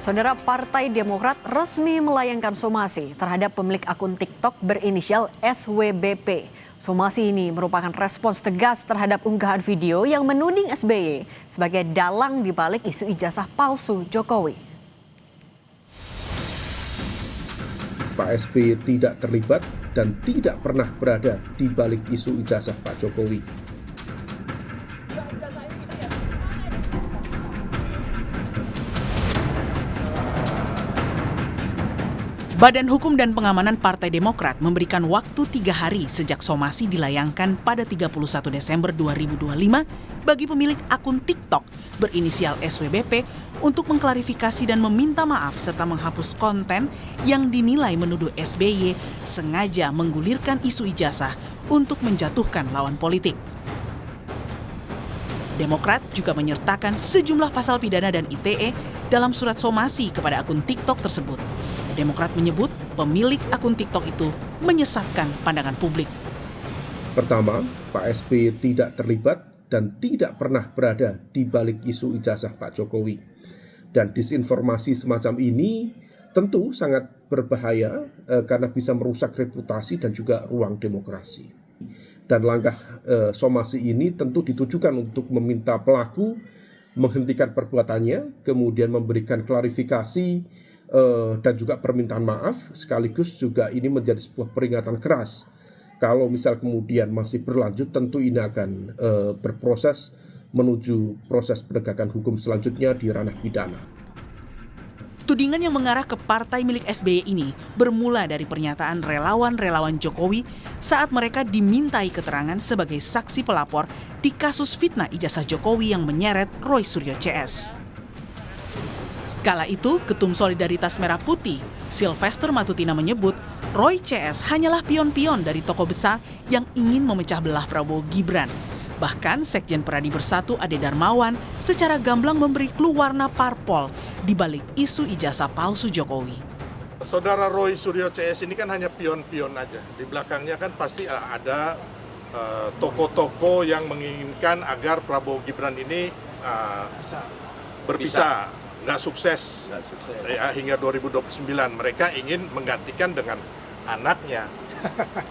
Saudara, Partai Demokrat resmi melayangkan somasi terhadap pemilik akun TikTok berinisial SWBP. Somasi ini merupakan respons tegas terhadap unggahan video yang menuding SBY sebagai dalang di balik isu ijazah palsu Jokowi. Pak SBY tidak terlibat dan tidak pernah berada di balik isu ijazah Pak Jokowi. Badan Hukum dan Pengamanan Partai Demokrat memberikan waktu 3 hari sejak somasi dilayangkan pada 31 Desember 2025 bagi pemilik akun TikTok berinisial SWBP untuk mengklarifikasi dan meminta maaf serta menghapus konten yang dinilai menuduh SBY sengaja menggulirkan isu ijazah untuk menjatuhkan lawan politik. Demokrat juga menyertakan sejumlah pasal pidana dan ITE dalam surat somasi kepada akun TikTok tersebut. Demokrat menyebut pemilik akun TikTok itu menyesatkan pandangan publik. Pertama, Pak SBY tidak terlibat dan tidak pernah berada di balik isu ijazah Pak Jokowi. Dan disinformasi semacam ini tentu sangat berbahaya karena bisa merusak reputasi dan juga ruang demokrasi. Dan langkah somasi ini tentu ditujukan untuk meminta pelaku menghentikan perbuatannya, kemudian memberikan klarifikasi dan juga permintaan maaf, sekaligus juga ini menjadi sebuah peringatan keras. Kalau misal kemudian masih berlanjut, tentu ini akan berproses menuju proses penegakan hukum selanjutnya di ranah pidana. Tudingan yang mengarah ke partai milik SBY ini bermula dari pernyataan relawan-relawan Jokowi saat mereka dimintai keterangan sebagai saksi pelapor di kasus fitnah ijazah Jokowi yang menyeret Roy Suryo CS. Kala itu, Ketum Solidaritas Merah Putih, Sylvester Matutina menyebut Roy CS hanyalah pion-pion dari tokoh besar yang ingin memecah belah Prabowo Gibran. Bahkan Sekjen Peradi Bersatu Ade Darmawan secara gamblang memberi clue warna parpol di balik isu ijazah palsu Jokowi. Saudara Roy Suryo CS ini kan hanya pion-pion aja. Di belakangnya kan pasti ada tokoh-tokoh yang menginginkan agar Prabowo Gibran ini berpisah, nggak sukses. Ya, hingga 2029 mereka ingin menggantikan dengan anaknya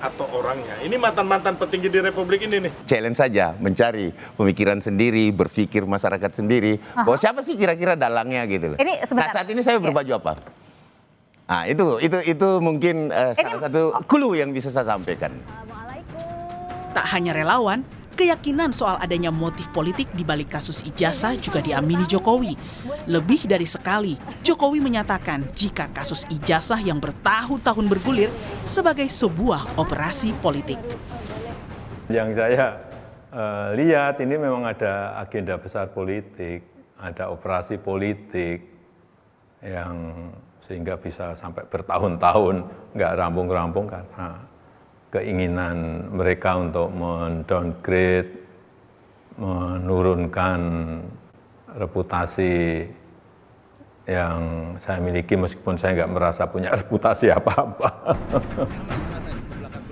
atau orangnya. Ini mantan-mantan petinggi di Republik ini nih. Challenge saja, mencari pemikiran sendiri, berpikir masyarakat sendiri. Bahwa siapa sih kira-kira dalangnya gitu loh. Nah, saat ini saya berbaju apa? Nah, itu mungkin salah satu clue yang bisa saya sampaikan. Tak hanya relawan, keyakinan soal adanya motif politik di balik kasus ijazah juga diamini Jokowi. Lebih dari sekali, Jokowi menyatakan jika kasus ijazah yang bertahun-tahun bergulir sebagai sebuah operasi politik. Yang saya lihat ini memang ada agenda besar politik, ada operasi politik yang sehingga bisa sampai bertahun-tahun nggak rampung-rampung karena keinginan mereka untuk mendowngrade, menurunkan reputasi yang saya miliki meskipun saya nggak merasa punya reputasi apa-apa.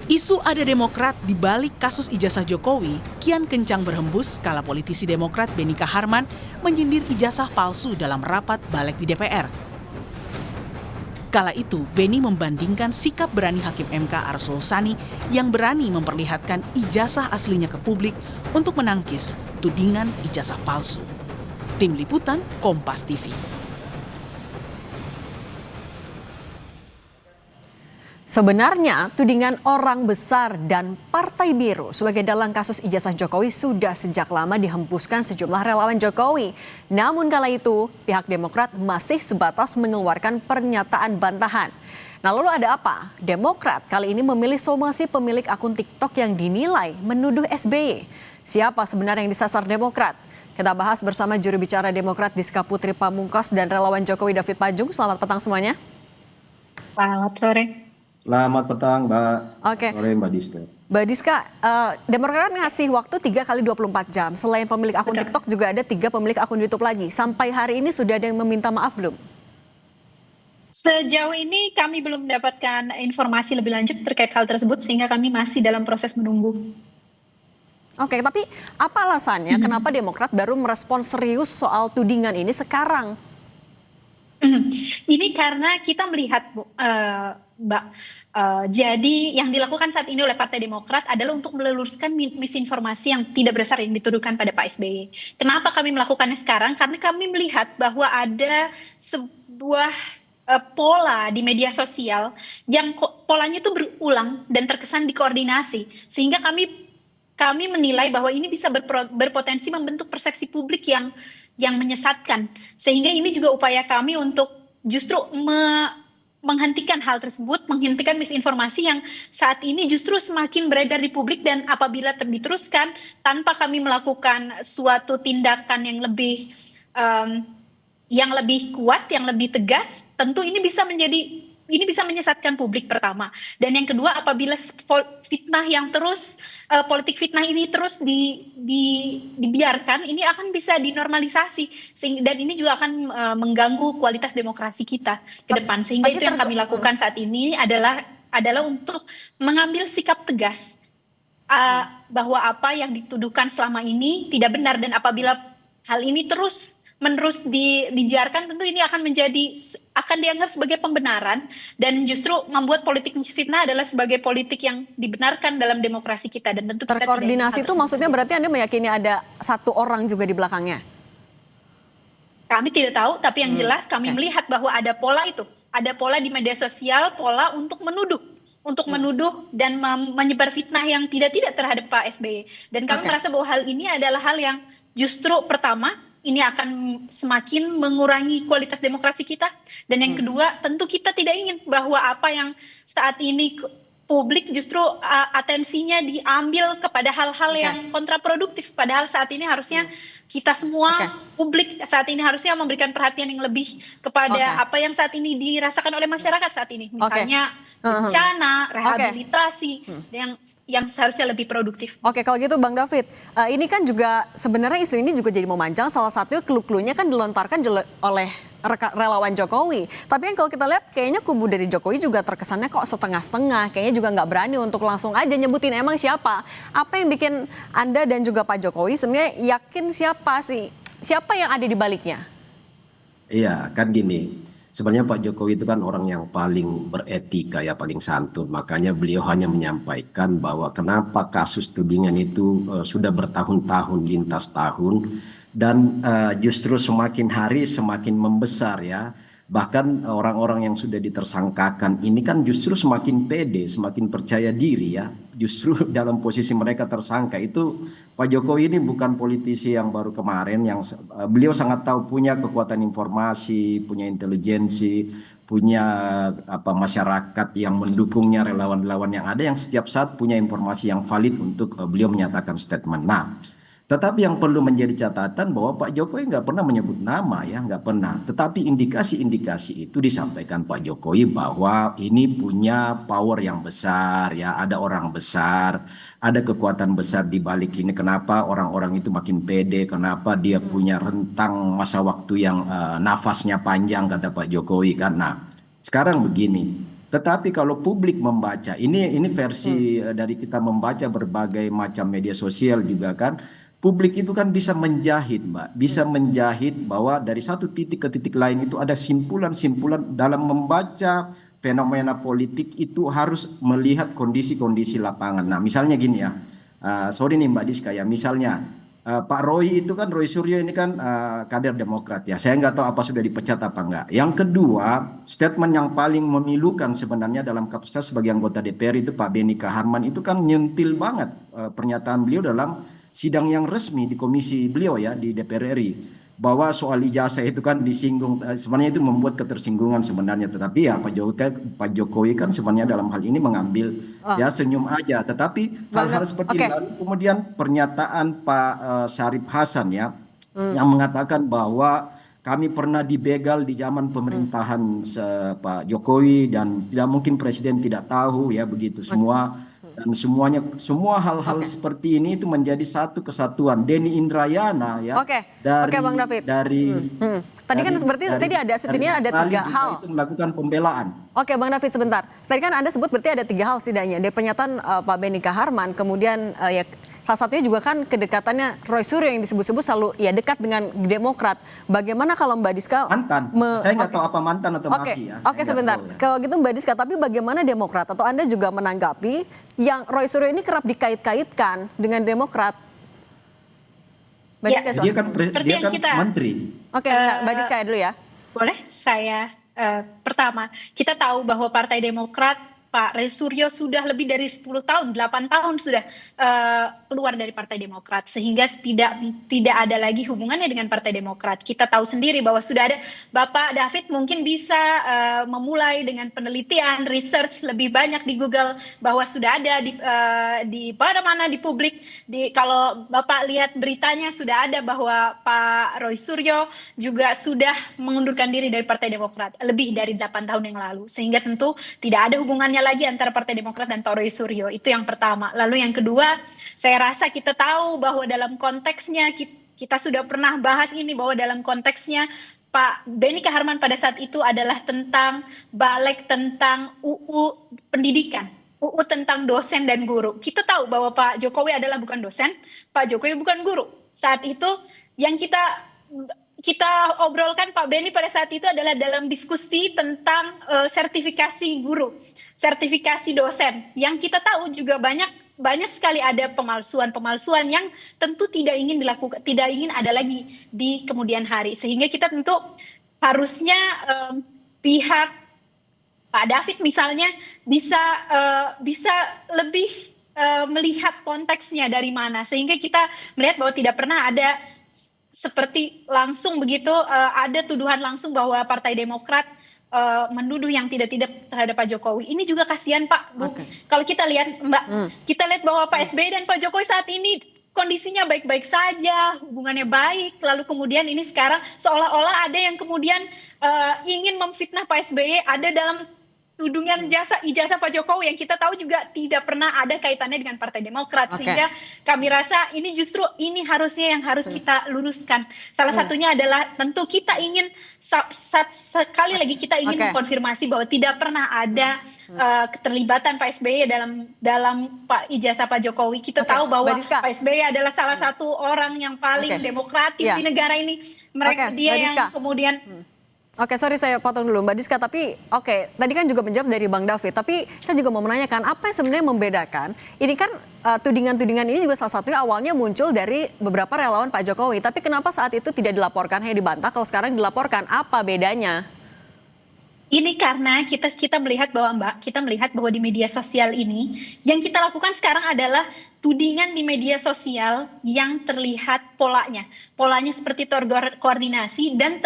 Isu ada Demokrat di balik kasus ijazah Jokowi kian kencang berhembus kala politisi Demokrat Benny Kaharman menyindir ijazah palsu dalam rapat balik di DPR. Kala itu, Benny membandingkan sikap berani Hakim MK Arsul Sani yang berani memperlihatkan ijazah aslinya ke publik untuk menangkis tudingan ijazah palsu. Tim Liputan, Kompas TV. Sebenarnya, tudingan orang besar dan Partai Biru sebagai dalang kasus ijazah Jokowi sudah sejak lama dihembuskan sejumlah relawan Jokowi. Namun kala itu, pihak Demokrat masih sebatas mengeluarkan pernyataan bantahan. Nah, lalu ada apa? Demokrat kali ini memilih somasi pemilik akun TikTok yang dinilai menuduh SBY. Siapa sebenarnya yang disasar Demokrat? Kita bahas bersama juru bicara Demokrat Diska Putri Pamungkas dan relawan Jokowi David Pajung. Selamat petang semuanya. Selamat sore. Selamat petang, Mbak. Oke. Sore, Mbak Diska. Mbak Diska, Demokrat ngasih waktu 3 kali 24 jam. Selain pemilik akun TikTok juga ada 3 pemilik akun YouTube lagi. Sampai hari ini sudah ada yang meminta maaf belum? Sejauh ini kami belum mendapatkan informasi lebih lanjut terkait hal tersebut sehingga kami masih dalam proses menunggu. Oke, tapi apa alasannya kenapa Demokrat baru merespons serius soal tudingan ini sekarang? Ini karena kita melihat, Mbak, jadi yang dilakukan saat ini oleh Partai Demokrat adalah untuk meluruskan misinformasi yang tidak berdasar yang dituduhkan pada Pak SBY. Kenapa kami melakukannya sekarang? Karena kami melihat bahwa ada sebuah pola di media sosial yang polanya itu berulang dan terkesan dikoordinasi, sehingga kami menilai bahwa ini bisa berpotensi membentuk persepsi publik yang menyesatkan, sehingga ini juga upaya kami untuk justru menghentikan hal tersebut, menghentikan misinformasi yang saat ini justru semakin beredar di publik, dan apabila diteruskan tanpa kami melakukan suatu tindakan yang lebih kuat, yang lebih tegas, tentu ini bisa menyesatkan publik pertama. Dan yang kedua, apabila fitnah yang terus politik fitnah ini terus dibiarkan, ini akan bisa dinormalisasi, dan ini juga akan mengganggu kualitas demokrasi kita ke depan. Sehingga itu yang kami lakukan saat ini adalah untuk mengambil sikap tegas bahwa apa yang dituduhkan selama ini tidak benar, dan apabila hal ini menerus dibiarkan, tentu ini akan dianggap sebagai pembenaran, dan justru membuat politik fitnah adalah sebagai politik yang dibenarkan dalam demokrasi kita, dan tentu kita terkoordinasi itu maksudnya berarti Anda meyakini ada satu orang juga di belakangnya? Kami tidak tahu, tapi yang jelas kami melihat bahwa ada pola itu, ada pola di media sosial, pola untuk menuduh dan menyebar fitnah yang tidak terhadap Pak SBY. Dan kami merasa bahwa hal ini adalah hal yang justru pertama, ini akan semakin mengurangi kualitas demokrasi kita. Dan yang kedua, tentu kita tidak ingin bahwa apa yang saat ini publik justru atensinya diambil kepada hal-hal yang kontraproduktif. Padahal saat ini harusnya kita semua, publik saat ini harusnya memberikan perhatian yang lebih kepada apa yang saat ini dirasakan oleh masyarakat saat ini. Misalnya bencana, rehabilitasi, yang seharusnya lebih produktif. Oke, kalau gitu Bang David, ini kan juga sebenarnya isu ini juga jadi memanjang. Salah satunya clue-cluenya kan dilontarkan oleh relawan Jokowi. Tapi kan kalau kita lihat kayaknya kubu dari Jokowi juga terkesannya kok setengah-setengah. Kayaknya juga nggak berani untuk langsung aja nyebutin emang siapa. Apa yang bikin Anda dan juga Pak Jokowi sebenarnya yakin siapa yang ada di baliknya? Iya, kan gini. Sebenarnya Pak Jokowi itu kan orang yang paling beretika ya, paling santun. Makanya beliau hanya menyampaikan bahwa kenapa kasus tudingan itu sudah bertahun-tahun, lintas tahun. Dan justru semakin hari semakin membesar ya. Bahkan orang-orang yang sudah ditersangkakan ini kan justru semakin pede, semakin percaya diri ya. Justru dalam posisi mereka tersangka itu, Pak Jokowi ini bukan politisi yang baru kemarin, yang beliau sangat tahu, punya kekuatan informasi, punya intelijensi, punya masyarakat yang mendukungnya, relawan-relawan yang ada yang setiap saat punya informasi yang valid untuk beliau menyatakan statement. Nah, tetapi yang perlu menjadi catatan bahwa Pak Jokowi nggak pernah menyebut nama ya, nggak pernah. Tetapi indikasi-indikasi itu disampaikan Pak Jokowi bahwa ini punya power yang besar ya, ada orang besar, ada kekuatan besar di balik ini. Kenapa orang-orang itu makin pede, kenapa dia punya rentang masa waktu yang nafasnya panjang, kata Pak Jokowi kan. Nah, sekarang begini. Tetapi kalau publik membaca, ini versi dari kita membaca berbagai macam media sosial juga kan, publik itu kan bisa menjahit, Mbak. Bisa menjahit bahwa dari satu titik ke titik lain itu ada simpulan-simpulan. Dalam membaca fenomena politik itu harus melihat kondisi-kondisi lapangan. Nah, misalnya gini ya. Sorry nih Mbak Diska ya. Misalnya Pak Roy itu kan, Roy Suryo ini kan kader Demokrat ya. Saya nggak tahu apa sudah dipecat apa enggak. Yang kedua, statement yang paling memilukan sebenarnya dalam kapasitas sebagai anggota DPR itu Pak Benny Kaharman itu kan nyentil banget pernyataan beliau dalam sidang yang resmi di komisi beliau ya di DPR RI, bahwa soal ijazah itu kan disinggung, sebenarnya itu membuat ketersinggungan sebenarnya. Tetapi ya Pak Jokowi kan sebenarnya dalam hal ini mengambil ya senyum aja. Tetapi hal-hal seperti lalu kemudian pernyataan Pak Syarif Hasan ya yang mengatakan bahwa kami pernah dibegal di zaman pemerintahan Pak Jokowi dan tidak mungkin presiden tidak tahu ya begitu semua. Dan semua hal-hal seperti ini itu menjadi satu kesatuan. Denny Indrayana ya Bang David. tadi kan seperti tadi ada setidaknya ada 3 hal. Itu melakukan pembelaan. Oke, Bang David sebentar. Tadi kan Anda sebut berarti ada 3 hal setidaknya. Dari pernyataan Pak Benny Kaharman, kemudian ya salah satunya juga kan kedekatannya Roy Suryo yang disebut-sebut selalu ya dekat dengan Demokrat. Bagaimana kalau Mbak Diska Mantan. Saya nggak tahu apa mantan atau masih ya. Oke, sebentar. Kalau gitu Mbak Diska, tapi bagaimana Demokrat atau Anda juga menanggapi yang Roy Suryo ini kerap dikait-kaitkan dengan Demokrat? Mbak Ya, Diska, Dia kan Seperti dia yang kan kita- menteri. Oke, Mbak Diska dulu ya. Boleh saya pertama, kita tahu bahwa Partai Demokrat Pak Roy Suryo sudah lebih dari 10 tahun, 8 tahun sudah keluar dari Partai Demokrat, sehingga tidak ada lagi hubungannya dengan Partai Demokrat. Kita tahu sendiri bahwa sudah ada, Bapak David mungkin bisa memulai dengan penelitian, research lebih banyak di Google, bahwa sudah ada di mana-mana di publik. Kalau Bapak lihat beritanya sudah ada bahwa Pak Roy Suryo juga sudah mengundurkan diri dari Partai Demokrat lebih dari 8 tahun yang lalu, sehingga tentu tidak ada hubungannya lagi antara Partai Demokrat dan Pak Roy Suryo. Itu yang pertama. Lalu yang kedua, saya rasa kita tahu bahwa dalam konteksnya kita sudah pernah bahas ini, bahwa dalam konteksnya Pak Benny Kaharman pada saat itu adalah tentang balik tentang UU pendidikan, UU tentang dosen dan guru. Kita tahu bahwa Pak Jokowi adalah bukan dosen, Pak Jokowi bukan guru. Saat itu yang kita obrolkan Pak Benny pada saat itu adalah dalam diskusi tentang sertifikasi guru, sertifikasi dosen. Yang kita tahu juga banyak sekali ada pemalsuan yang tentu tidak ingin dilakukan, tidak ingin ada lagi di kemudian hari. Sehingga kita tentu harusnya pihak Pak David misalnya bisa lebih melihat konteksnya dari mana, sehingga kita melihat bahwa tidak pernah ada seperti langsung begitu ada tuduhan langsung bahwa Partai Demokrat menuduh yang tidak-tidak terhadap Pak Jokowi. Ini juga kasihan Pak, Bu. Kalau kita lihat Mbak, kita lihat bahwa Pak SBY dan Pak Jokowi saat ini kondisinya baik-baik saja, hubungannya baik. Lalu kemudian ini sekarang seolah-olah ada yang kemudian ingin memfitnah Pak SBY, ada dalam tudungan ijazah Pak Jokowi yang kita tahu juga tidak pernah ada kaitannya dengan Partai Demokrat. Sehingga kami rasa ini justru ini harusnya yang harus kita luruskan. Salah satunya adalah tentu kita ingin sekali lagi kita ingin mengkonfirmasi bahwa tidak pernah ada keterlibatan Pak SBY dalam ijazah Pak Jokowi. Kita tahu bahwa Pak SBY adalah salah satu orang yang paling demokratis di negara ini. Dia yang kemudian Oke, sorry saya potong dulu Mbak Diska, tapi tadi kan juga menjawab dari Bang David, tapi saya juga mau menanyakan apa yang sebenarnya membedakan, ini kan tudingan-tudingan ini juga salah satunya awalnya muncul dari beberapa relawan Pak Jokowi, tapi kenapa saat itu tidak dilaporkan, hanya dibantah, kalau sekarang dilaporkan, apa bedanya? Ini karena kita melihat bahwa kita melihat bahwa di media sosial ini yang kita lakukan sekarang adalah tudingan di media sosial yang terlihat polanya seperti terkoordinasi dan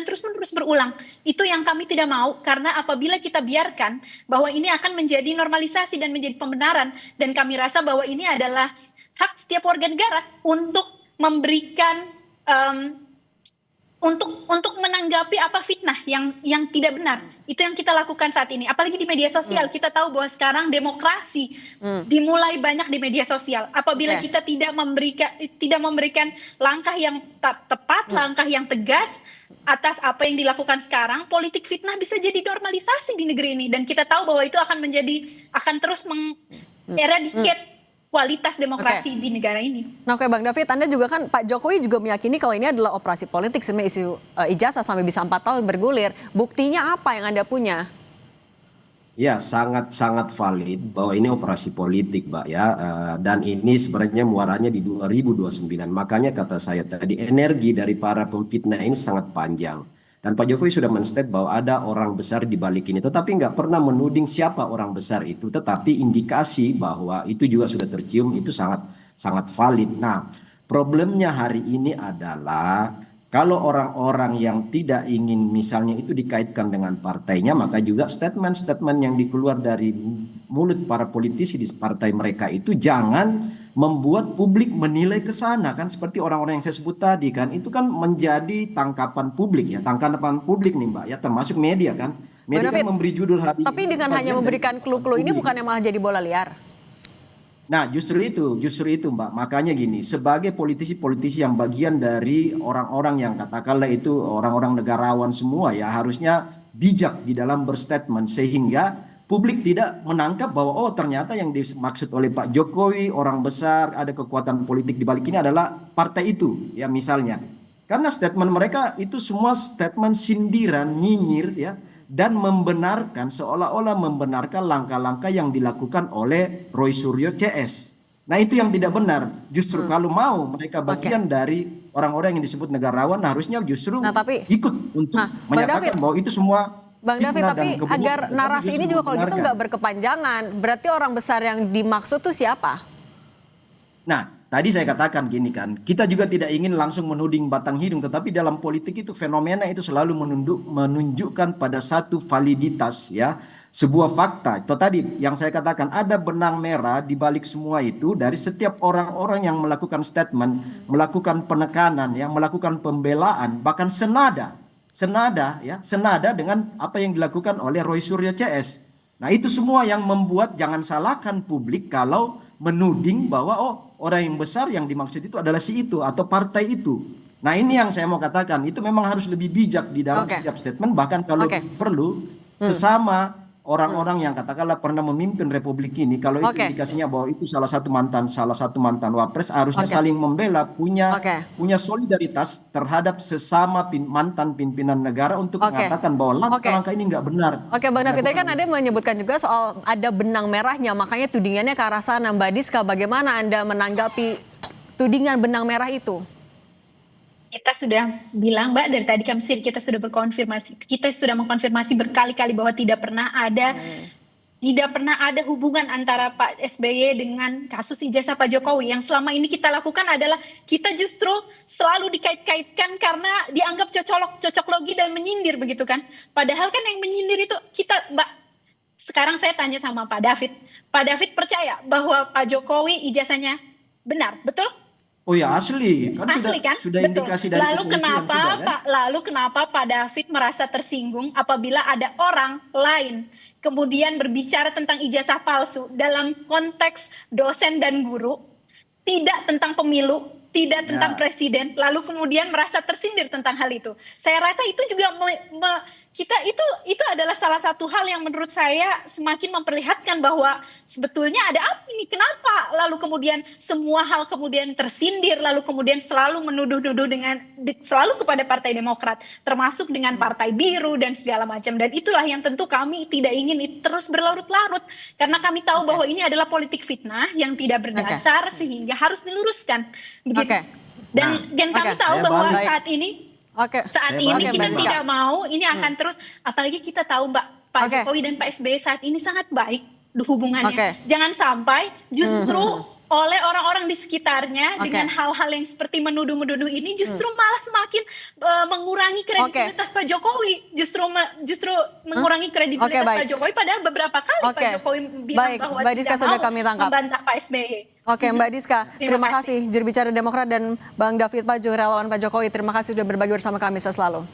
terus-menerus berulang. Itu yang kami tidak mau, karena apabila kita biarkan bahwa ini akan menjadi normalisasi dan menjadi pembenaran, dan kami rasa bahwa ini adalah hak setiap warga negara untuk memberikan untuk menanggapi apa fitnah yang tidak benar. Itu yang kita lakukan saat ini, apalagi di media sosial. Kita tahu bahwa sekarang demokrasi dimulai banyak di media sosial. Apabila kita tidak memberikan langkah yang tepat, langkah yang tegas atas apa yang dilakukan sekarang, politik fitnah bisa jadi normalisasi di negeri ini, dan kita tahu bahwa itu akan terus mengeradicate kualitas demokrasi di negara ini. Nah, oke Bang David, Anda juga kan Pak Jokowi juga meyakini kalau ini adalah operasi politik, sebenarnya isu ijazah sampai bisa 4 tahun bergulir. Buktinya apa yang Anda punya? Ya, sangat valid bahwa ini operasi politik, Mbak ya. Dan ini sebenarnya muaranya di 2029. Makanya kata saya tadi, energi dari para pemfitnah ini sangat panjang. Dan Pak Jokowi sudah men-state bahwa ada orang besar di balik ini, tetapi nggak pernah menuding siapa orang besar itu, tetapi indikasi bahwa itu juga sudah tercium, itu sangat valid. Nah, problemnya hari ini adalah kalau orang-orang yang tidak ingin misalnya itu dikaitkan dengan partainya, maka juga statement-statement yang dikeluar dari mulut para politisi di partai mereka itu jangan membuat publik menilai ke sana, kan seperti orang-orang yang saya sebut tadi kan, itu kan menjadi tangkapan publik nih Mbak ya, termasuk media kan. Media kan memberi judul hari. Tapi dengan hanya memberikan clue-clue ini bukannya malah jadi bola liar? Nah, justru itu Mbak. Makanya gini, sebagai politisi-politisi yang bagian dari orang-orang yang katakanlah itu orang-orang negarawan semua ya, harusnya bijak di dalam berstatement sehingga publik tidak menangkap bahwa oh ternyata yang dimaksud oleh Pak Jokowi, orang besar, ada kekuatan politik di balik ini adalah partai itu, ya misalnya. Karena statement mereka itu semua statement sindiran, nyinyir ya, dan membenarkan seolah-olah membenarkan langkah-langkah yang dilakukan oleh Roy Suryo CS. Nah itu yang tidak benar. Justru kalau mau mereka bagian dari orang-orang yang disebut negarawan harusnya justru ikut untuk menyatakan bahwa itu semua Bang David, tapi agar narasi ini juga kalau gitu nggak berkepanjangan, berarti orang besar yang dimaksud tuh siapa? Nah, tadi saya katakan gini kan, kita juga tidak ingin langsung menuding batang hidung, tetapi dalam politik itu fenomena itu selalu menunjukkan pada satu validitas ya, sebuah fakta. Itu tadi yang saya katakan, ada benang merah di balik semua itu dari setiap orang-orang yang melakukan statement, melakukan penekanan, ya, melakukan pembelaan, bahkan senada dengan apa yang dilakukan oleh Roy Suryo CS. Nah itu semua yang membuat jangan salahkan publik kalau menuding bahwa oh orang yang besar yang dimaksud itu adalah si itu atau partai itu. Nah ini yang saya mau katakan, itu memang harus lebih bijak di dalam setiap statement, bahkan kalau perlu sesama orang-orang yang katakanlah pernah memimpin republik ini, kalau itu indikasinya bahwa itu salah satu mantan wapres, harusnya saling membela, punya solidaritas terhadap sesama mantan pimpinan negara untuk mengatakan bahwa langkah-langkah ini nggak benar. Oke, Bang David, tadi kan ada menyebutkan juga soal ada benang merahnya, makanya tudingannya ke arah sana. Mbak Diska, bagaimana Anda menanggapi tudingan benang merah itu? Kita sudah bilang, Mbak, dari tadi kita sudah mengkonfirmasi berkali-kali bahwa tidak pernah ada hubungan antara Pak SBY dengan kasus ijazah Pak Jokowi. Yang selama ini kita lakukan adalah kita justru selalu dikait-kaitkan karena dianggap cocok logi dan menyindir begitu kan. Padahal kan yang menyindir itu kita, Mbak. Sekarang saya tanya sama Pak David. Pak David percaya bahwa Pak Jokowi ijazahnya benar, betul? Oh ya asli kan sudah betul. Indikasi dari Lalu kenapa Pak David merasa tersinggung apabila ada orang lain kemudian berbicara tentang ijazah palsu dalam konteks dosen dan guru, tidak tentang pemilu, tidak tentang presiden, lalu kemudian merasa tersindir tentang hal itu. Saya rasa itu juga itu adalah salah satu hal yang menurut saya semakin memperlihatkan bahwa sebetulnya ada apa ini, kenapa lalu kemudian semua hal kemudian tersindir, lalu kemudian selalu menuduh-nuduh selalu kepada Partai Demokrat, termasuk dengan Partai Biru dan segala macam. Dan itulah yang tentu kami tidak ingin terus berlarut-larut, karena kami tahu bahwa ini adalah politik fitnah yang tidak berdasar sehingga harus diluruskan. Dan kami tahu bahwa saat ini kita tidak mau ini akan terus, apalagi kita tahu Pak Jokowi dan Pak SBY saat ini sangat baik hubungannya. Jangan sampai justru oleh orang-orang di sekitarnya dengan hal-hal yang seperti menuduh-menuduh ini justru malah semakin mengurangi kredibilitas Pak Jokowi, justru mengurangi kredibilitas Pak Jokowi, padahal beberapa kali Pak Jokowi bilang bahwa tidak mau membantah Pak SBY. Oke, Mbak Diska, terima kasih. Juru bicara Demokrat dan Bang David Paju, relawan Pak Jokowi, terima kasih sudah berbagi bersama kami selalu.